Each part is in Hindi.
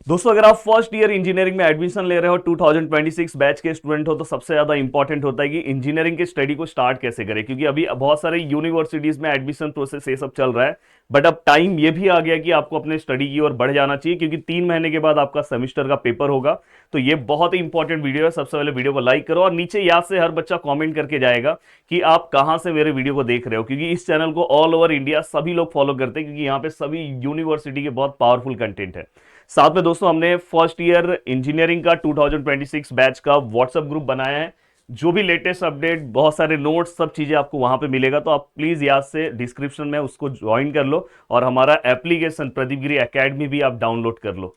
दोस्तों अगर आप फर्स्ट ईयर इंजीनियरिंग में एडमिशन ले रहे हो 2026 बैच के स्टूडेंट हो तो सबसे ज्यादा इंपॉर्टेंट होता है कि इंजीनियरिंग के स्टडी को स्टार्ट कैसे करें, क्योंकि अभी बहुत सारे यूनिवर्सिटीज में एडमिशन प्रोसेस ये सब चल रहा है। बट अब टाइम ये भी आ गया कि आपको अपने स्टडी की ओर बढ़ जाना चाहिए, क्योंकि 3 महीने के बाद आपका सेमेस्टर का पेपर होगा। तो ये बहुत ही इंपॉर्टेंट वीडियो है। सबसे पहले वीडियो को लाइक करो और नीचे याद से हर बच्चा कॉमेंट करके जाएगा कि आप कहां से मेरे वीडियो को देख रहे हो, क्योंकि इस चैनल को ऑल ओवर इंडिया सभी लोग फॉलो करते हैं, क्योंकि यहाँ पे सभी यूनिवर्सिटी के बहुत पावरफुल कंटेंट है। साथ में दोस्तों हमने फर्स्ट ईयर इंजीनियरिंग का 2026 बैच का व्हाट्सएप ग्रुप बनाया है। जो भी लेटेस्ट अपडेट, बहुत सारे नोट्स, सब चीजें आपको वहां पे मिलेगा। तो आप प्लीज याद से डिस्क्रिप्शन में उसको ज्वाइन कर लो और हमारा एप्लीकेशन प्रदीप गिरी एकेडमी भी आप डाउनलोड कर लो।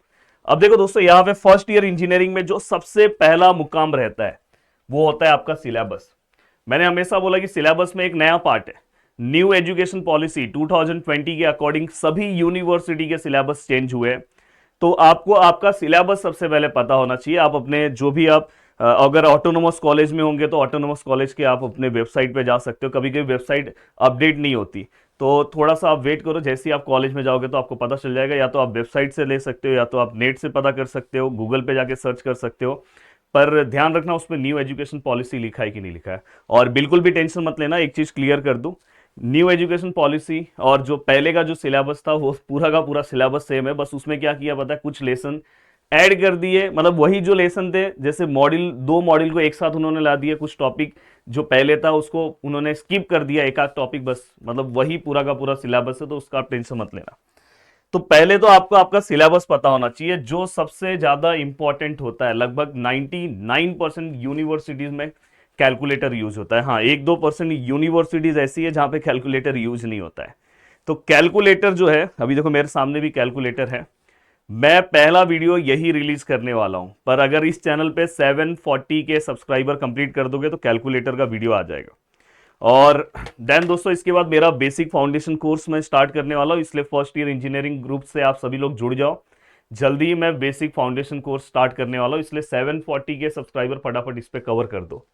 अब देखो दोस्तों, यहाँ पे फर्स्ट ईयर इंजीनियरिंग में जो सबसे पहला मुकाम रहता है वो होता है आपका सिलेबस। मैंने हमेशा बोला कि सिलेबस में एक नया पार्ट है। न्यू एजुकेशन पॉलिसी 2020 के अकॉर्डिंग सभी यूनिवर्सिटी के सिलेबस चेंज हुए हैं। तो आपको आपका सिलेबस सबसे पहले पता होना चाहिए। आप अपने जो भी आप अगर ऑटोनोमस कॉलेज में होंगे तो ऑटोनोमस कॉलेज के आप अपने वेबसाइट पे जा सकते हो। कभी कभी वेबसाइट अपडेट नहीं होती, तो थोड़ा सा आप वेट करो। जैसे ही आप कॉलेज में जाओगे तो आपको पता चल जाएगा। या तो आप वेबसाइट से ले सकते हो या तो आप नेट से पता कर सकते हो, गूगल पे जाके सर्च कर सकते हो। पर ध्यान रखना उसमें न्यू एजुकेशन पॉलिसी लिखा है कि नहीं लिखा है। और बिल्कुल भी टेंशन मत लेना, एक चीज क्लियर कर दूं, न्यू एजुकेशन पॉलिसी और जो पहले का जो सिलेबस था वो पूरा का पूरा सिलेबस सेम है। बस उसमें क्या किया पता है, कुछ लेसन ऐड कर दिए। मतलब वही जो लेसन थे, जैसे मॉड्यूल, 2 मॉड्यूल को एक साथ उन्होंने ला दिया। कुछ टॉपिक जो पहले था उसको उन्होंने स्किप कर दिया, एक आध टॉपिक बस। मतलब वही पूरा का पूरा सिलेबस है, तो उसका आप टेंशन मत लेना। तो पहले तो आपको आपका सिलेबस पता होना चाहिए, जो सबसे ज्यादा इंपॉर्टेंट होता है। लगभग 99% यूनिवर्सिटीज में कैलकुलेटर यूज होता है। हाँ, 1-2% यूनिवर्सिटीज ऐसी है जहां पे कैलकुलेटर यूज नहीं होता है। तो कैलकुलेटर जो है, अभी देखो मेरे सामने भी कैलकुलेटर है। मैं पहला वीडियो यही रिलीज करने वाला हूं, पर अगर इस चैनल पे 740 के सब्सक्राइबर कंप्लीट कर दोगे तो कैलकुलेटर का वीडियो आ जाएगा। और देन दोस्तों इसके बाद मेरा बेसिक फाउंडेशन कोर्स मैं स्टार्ट करने वाला हूं, इसलिए फर्स्ट ईयर इंजीनियरिंग ग्रुप से आप सभी लोग जुड़ जाओ। जल्दी ही मैं बेसिक फाउंडेशन कोर्स स्टार्ट करने वाला हूं, इसलिए 740 के सब्सक्राइबर फटाफट इस पे कवर कर दो।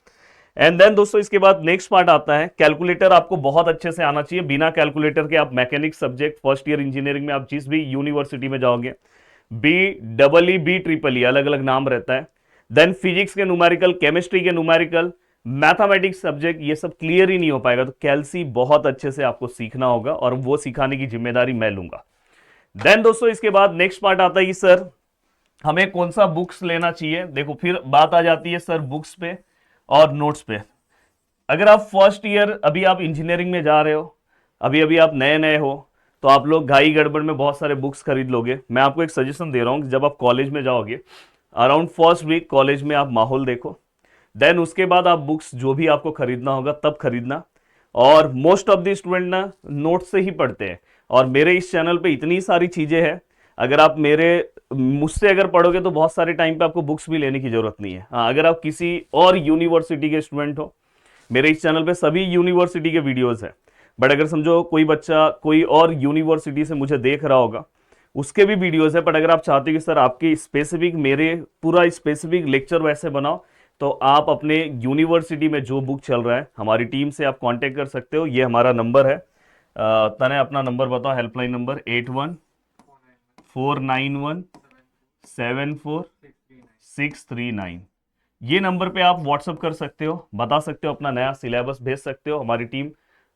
एंड देन दोस्तों इसके बाद नेक्स्ट पार्ट आता है, कैलकुलेटर आपको बहुत अच्छे से आना चाहिए। बिना कैलकुलेटर के आप mechanics subject first year engineering में आप जिस भी यूनिवर्सिटी में जाओगे, B double E B triple E अलग अलग नाम रहता है। देन फिजिक्स के न्यूमेरिकल, केमिस्ट्री के न्यूमेरिकल, मैथमेटिक्स सब्जेक्ट, ये सब क्लियर ही नहीं हो पाएगा। तो कैलसी बहुत अच्छे से आपको सीखना होगा और वो सिखाने की जिम्मेदारी मैं लूंगा। देन दोस्तों इसके बाद नेक्स्ट पार्ट आता है कि सर हमें कौन सा बुक्स लेना चाहिए। देखो फिर बात आ जाती है सर बुक्स पे और नोट्स पे। अगर आप फर्स्ट ईयर अभी आप इंजीनियरिंग में जा रहे हो, अभी अभी आप नए नए हो, तो आप लोग घाई गड़बड़ में बहुत सारे बुक्स खरीद लोगे। मैं आपको एक सजेशन दे रहा हूं कि जब आप कॉलेज में जाओगे, अराउंड फर्स्ट वीक कॉलेज में आप माहौल देखो। देन उसके बाद आप बुक्स जो भी आपको खरीदना होगा तब खरीदना। और मोस्ट ऑफ द स्टूडेंट ना नोट से ही पढ़ते हैं, और मेरे इस चैनल पे इतनी सारी चीजें हैं, अगर आप मेरे मुझसे अगर पढ़ोगे तो बहुत सारे टाइम पे आपको बुक्स भी लेने की जरूरत नहीं है। हाँ, अगर आप किसी और यूनिवर्सिटी के स्टूडेंट हो, मेरे इस चैनल पे सभी यूनिवर्सिटी के वीडियोस हैं। बट अगर समझो कोई बच्चा कोई और यूनिवर्सिटी से मुझे देख रहा होगा, उसके भी वीडियोस है। बट अगर आप चाहते हो कि सर आपकी स्पेसिफिक, मेरे पूरा स्पेसिफिक लेक्चर वैसे बनाओ, तो आप अपने यूनिवर्सिटी में जो बुक चल रहा है हमारी टीम से आप कांटेक्ट कर सकते हो। ये हमारा नंबर है। तने अपना नंबर बताओ, हेल्पलाइन नंबर 8149174639। ये नंबर पे आप व्हाट्सअप कर सकते हो, बता सकते हो, अपना नया सिलेबस भेज सकते हो। हमारी टीम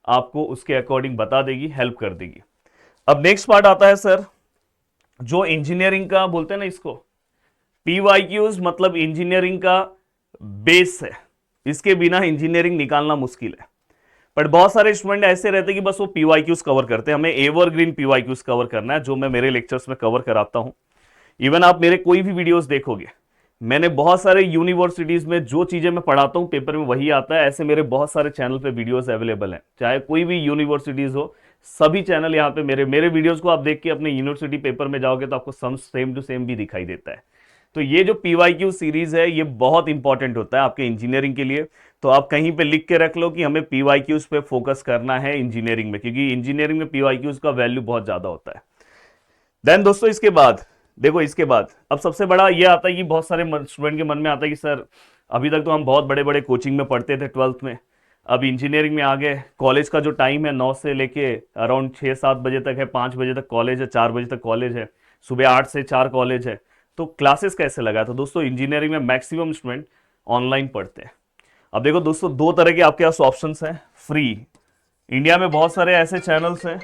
आपको उसके अकॉर्डिंग बता देगी, हेल्प कर देगी। अब नेक्स्ट पार्ट आता है सर, जो इंजीनियरिंग का बोलते हैं ना इसको, पीवाईक्यूज, मतलब इंजीनियरिंग का बेस है। इसके बिना इंजीनियरिंग निकालना मुश्किल है। बट बहुत सारे स्टूडेंट ऐसे रहते हैं कि बस वो पीवाईक्यूज कवर करते हैं। हमें एवरग्रीन पीवाईक्यूज कवर करना है, जो मैं मेरे लेक्चर्स में कवर कराता हूं। इवन आप मेरे कोई भी वीडियोस देखोगे, मैंने बहुत सारे यूनिवर्सिटीज में जो चीजें मैं पढ़ाता हूं पेपर में वही आता है। ऐसे मेरे बहुत सारे चैनल पे वीडियोस अवेलेबल हैं, चाहे कोई भी यूनिवर्सिटीज हो, सभी चैनल यहाँ पे मेरे मेरे वीडियोस को आप देख के अपने यूनिवर्सिटी पेपर में जाओगे तो आपको सम सेम टू सेम भी दिखाई देता है। तो ये जो पीवाईक्यू सीरीज है ये बहुत इंपॉर्टेंट होता है आपके इंजीनियरिंग के लिए। तो आप कहीं पे लिख के रख लो कि हमें पीवाईक्यूज पे फोकस करना है इंजीनियरिंग में, क्योंकि इंजीनियरिंग में पीवाईक्यूज का वैल्यू बहुत ज्यादा होता है। देन दोस्तों इसके बाद देखो, इसके बाद अब सबसे बड़ा ये आता है कि बहुत सारे स्टूडेंट के मन में आता है कि सर अभी तक तो हम बहुत बड़े बड़े कोचिंग में पढ़ते थे 12th में, अब इंजीनियरिंग में आ गए। कॉलेज का जो टाइम है 9 से लेके अराउंड 6-7 बजे तक है, 5 बजे तक कॉलेज है, 4 बजे तक कॉलेज है, सुबह 8 से 4 कॉलेज है। तो क्लासेस कैसे लगा? तो दोस्तों इंजीनियरिंग में मैक्सिमम स्टूडेंट ऑनलाइन पढ़ते हैं। अब देखो दोस्तों, दो तरह के आपके पास ऑप्शंस हैं। फ्री, इंडिया में बहुत सारे ऐसे चैनल्स हैं,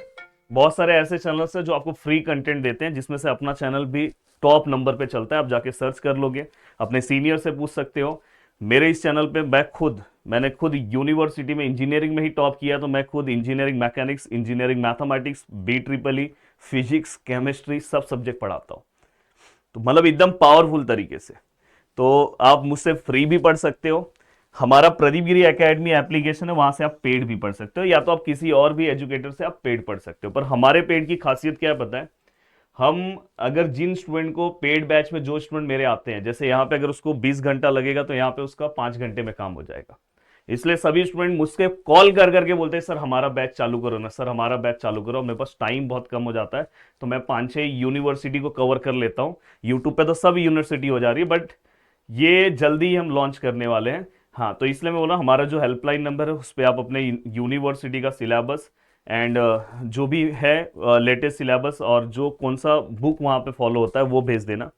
बहुत सारे ऐसे चैनल्स हैं जो आपको फ्री कंटेंट देते हैं, जिसमें से अपना चैनल भी टॉप नंबर पे चलता है। आप जाके सर्च कर लोगे, अपने सीनियर से पूछ सकते हो। मेरे इस चैनल पे मैंने खुद यूनिवर्सिटी में इंजीनियरिंग में ही टॉप किया, तो मैं खुद engineering mechanics, engineering mathematics, BEE, physics, chemistry सब सब्जेक्ट पढ़ाता हूँ। तो मतलब एकदम पावरफुल तरीके से। तो आप मुझसे फ्री भी पढ़ सकते हो, हमारा प्रदीप गिरी एकेडमी एप्लीकेशन है, वहां से आप पेड भी पढ़ सकते हो, या तो आप किसी और भी एजुकेटर से आप पेड पढ़ सकते हो। पर हमारे पेड की खासियत क्या है पता है? हम अगर जिन स्टूडेंट को पेड बैच में, जो स्टूडेंट मेरे आते हैं, जैसे यहाँ पे अगर उसको 20 घंटा लगेगा तो यहाँ पे उसका 5 घंटे में काम हो जाएगा। इसलिए सभी स्टूडेंट मुझसे कॉल कर करके बोलते हैं सर हमारा बैच चालू करो ना, सर हमारा बैच चालू करो। मेरे पास टाइम बहुत कम हो जाता है, तो मैं 5-6 यूनिवर्सिटी को कवर कर लेता हूँ। यूट्यूब पे तो सब यूनिवर्सिटी हो जा रही है, बट ये जल्दी ही हम लॉन्च करने वाले हैं। हाँ, तो इसलिए मैं बोला हमारा जो हेल्पलाइन नंबर है उस पर आप अपने यूनिवर्सिटी का सिलेबस एंड जो भी है लेटेस्ट सिलेबस और जो कौन सा बुक वहाँ पे फॉलो होता है वो भेज देना।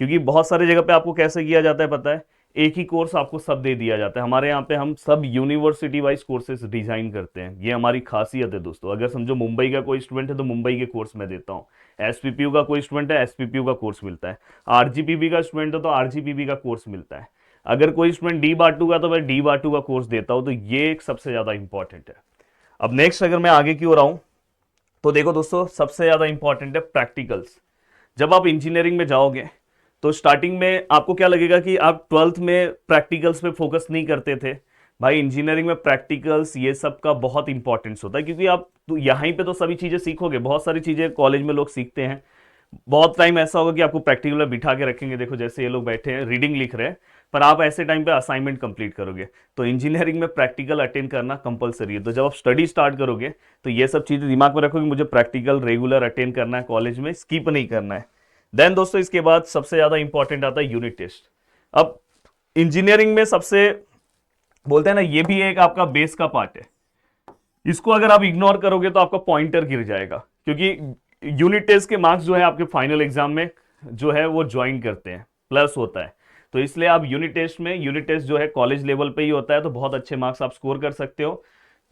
क्योंकि बहुत सारी जगह पे आपको कैसे किया जाता है पता है? एक ही कोर्स आपको सब दे दिया जाता है। हमारे यहाँ पे हम सब यूनिवर्सिटी वाइज कोर्सेज डिजाइन करते हैं, ये हमारी खासियत है दोस्तों। अगर समझो मुंबई का कोई स्टूडेंट है तो मुंबई के कोर्स मैं देता हूँ, SPPU का कोई स्टूडेंट है, SPPU का कोर्स मिलता है, RGPB का स्टूडेंट है तो RGPB का कोर्स मिलता है। अगर कोई स्टूडेंट D-BART2 का, तो मैं D-BART2 का कोर्स देता हूँ। तो ये एक सबसे ज्यादा इंपॉर्टेंट है। अब नेक्स्ट अगर मैं आगे की ओर आऊं, तो देखो दोस्तों, सबसे ज्यादा इंपॉर्टेंट है प्रैक्टिकल्स। जब आप इंजीनियरिंग में जाओगे तो स्टार्टिंग में आपको क्या लगेगा कि आप 12th में प्रैक्टिकल्स पे फोकस नहीं करते थे। भाई इंजीनियरिंग में प्रैक्टिकल्स ये सब का बहुत इंपॉर्टेंस होता है, क्योंकि आप तो यहीं पे तो सभी चीजें सीखोगे। बहुत सारी चीजें कॉलेज में लोग सीखते हैं, बहुत टाइम ऐसा होगा कि आपको प्रैक्टिकल में बिठा के रखेंगे, देखो जैसे ये लोग बैठे हैं रीडिंग लिख रहे हैं, पर आप ऐसे टाइम पे असाइनमेंट कंप्लीट करोगे। तो इंजीनियरिंग में प्रैक्टिकल अटेंड करना कंपलसरी है। तो जब आप स्टडी स्टार्ट करोगे तो ये सब चीजें दिमाग में रखो कि मुझे प्रैक्टिकल रेगुलर अटेंड करना है, कॉलेज में स्किप नहीं करना है। देन दोस्तों इसके बाद सबसे ज्यादा इंपॉर्टेंट आता है यूनिट टेस्ट। अब इंजीनियरिंग में सबसे बोलते हैं ना, ये भी एक आपका बेस का पार्ट है। इसको अगर आप इग्नोर करोगे तो आपका पॉइंटर गिर जाएगा, क्योंकि यूनिट टेस्ट के मार्क्स जो है आपके फाइनल एग्जाम में जो है वो ज्वाइन करते हैं, प्लस होता है। तो इसलिए आप यूनिट टेस्ट जो है कॉलेज लेवल पे ही होता है, तो बहुत अच्छे मार्क्स आप स्कोर कर सकते हो।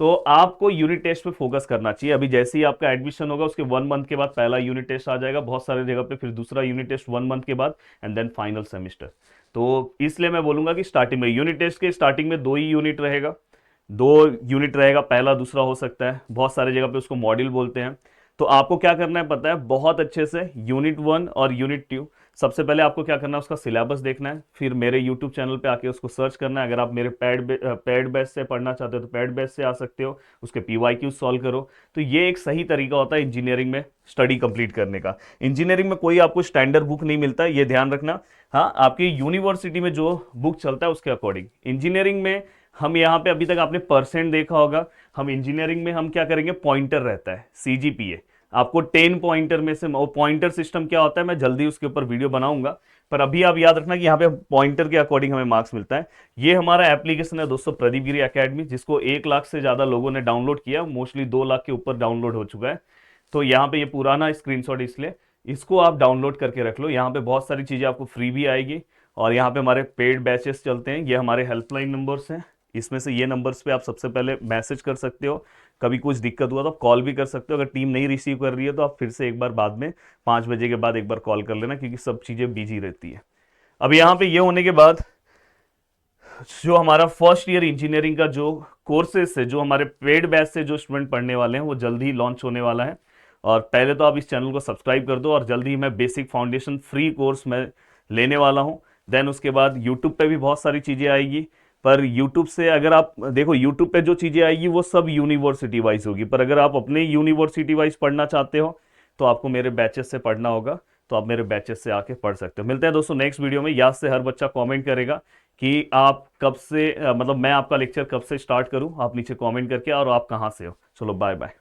तो आपको यूनिट टेस्ट पे फोकस करना चाहिए। अभी जैसे ही आपका एडमिशन होगा उसके 1 मंथ के बाद पहला यूनिट टेस्ट आ जाएगा बहुत सारे जगह पे, फिर दूसरा यूनिट टेस्ट 1 मंथ के बाद, एंड देन फाइनल सेमेस्टर। तो इसलिए मैं बोलूंगा कि स्टार्टिंग में यूनिट टेस्ट के स्टार्टिंग में 2 ही यूनिट रहेगा, 2 यूनिट रहेगा, पहला दूसरा हो सकता है, बहुत सारे जगह पे उसको मॉड्यूल बोलते हैं। तो आपको क्या करना है पता है? बहुत अच्छे से यूनिट 1 और यूनिट 2, सबसे पहले आपको क्या करना है, उसका सिलेबस देखना है, फिर मेरे यूट्यूब चैनल पे आके उसको सर्च करना है। अगर आप मेरे पेड बैच से पढ़ना चाहते हो तो पेड बैच से आ सकते हो, उसके PYQ सॉल्व करो। तो ये एक सही तरीका होता है इंजीनियरिंग में स्टडी कंप्लीट करने का। इंजीनियरिंग में कोई आपको स्टैंडर्ड बुक नहीं मिलता है, ये ध्यान रखना। हाँ, आपकी यूनिवर्सिटी में जो बुक चलता है उसके अकॉर्डिंग। इंजीनियरिंग में हम यहाँ पे अभी तक आपने परसेंट देखा होगा, हम इंजीनियरिंग में हम क्या करेंगे, पॉइंटर रहता है, CGPA। आपको 10 पॉइंटर में से, वो पॉइंटर सिस्टम क्या होता है मैं जल्दी उसके ऊपर वीडियो बनाऊंगा, पर अभी आप याद रखना कि यहाँ पे पॉइंटर के अकॉर्डिंग हमें मार्क्स मिलता है। ये हमारा एप्लीकेशन है दोस्तों, प्रदीप गिरी एकेडमी, जिसको 1 लाख से ज्यादा लोगों ने डाउनलोड किया, मोस्टली 2 लाख के ऊपर डाउनलोड हो चुका है। तो यहाँ पे ये पुराना स्क्रीनशॉट, इसलिए इसको आप डाउनलोड करके रख लो। यहाँ पे बहुत सारी चीजें आपको फ्री भी आएगी, और यहाँ पे हमारे पेड बैचेस चलते हैं। ये हमारे हेल्पलाइन नंबर्स हैं, इसमें से ये नंबर्स पे आप सबसे पहले मैसेज कर सकते हो। कभी कुछ दिक्कत हुआ तो आप कॉल भी कर सकते हो। अगर टीम नहीं रिसीव कर रही है तो आप फिर से एक बार बाद में 5 बजे के बाद एक बार कॉल कर लेना, क्योंकि सब चीज़ें बिजी रहती है। अब यहाँ पे ये होने के बाद जो हमारा फर्स्ट ईयर इंजीनियरिंग का जो कोर्सेज है, जो हमारे पेड बैच से जो स्टूडेंट पढ़ने वाले हैं, वो जल्दी ही लॉन्च होने वाला है। और पहले तो आप इस चैनल को सब्सक्राइब कर दो, और जल्दी ही मैं बेसिक फाउंडेशन फ्री कोर्स में लेने वाला हूँ। देन उसके बाद यूट्यूब पे भी बहुत सारी चीज़ें आएगी, पर यूट्यूब से अगर आप देखो, यूट्यूब पे जो चीज़ें आएगी वो सब यूनिवर्सिटी वाइज होगी, पर अगर आप अपने यूनिवर्सिटी वाइज पढ़ना चाहते हो तो आपको मेरे बैचेस से पढ़ना होगा। तो आप मेरे बैचेस से आके पढ़ सकते हो। मिलते हैं दोस्तों नेक्स्ट वीडियो में। याद से हर बच्चा कमेंट करेगा कि आप कब से मतलब मैं आपका लेक्चर कब से स्टार्ट करूं, आप नीचे कमेंट करके, और आप कहां से हो। चलो बाय बाय।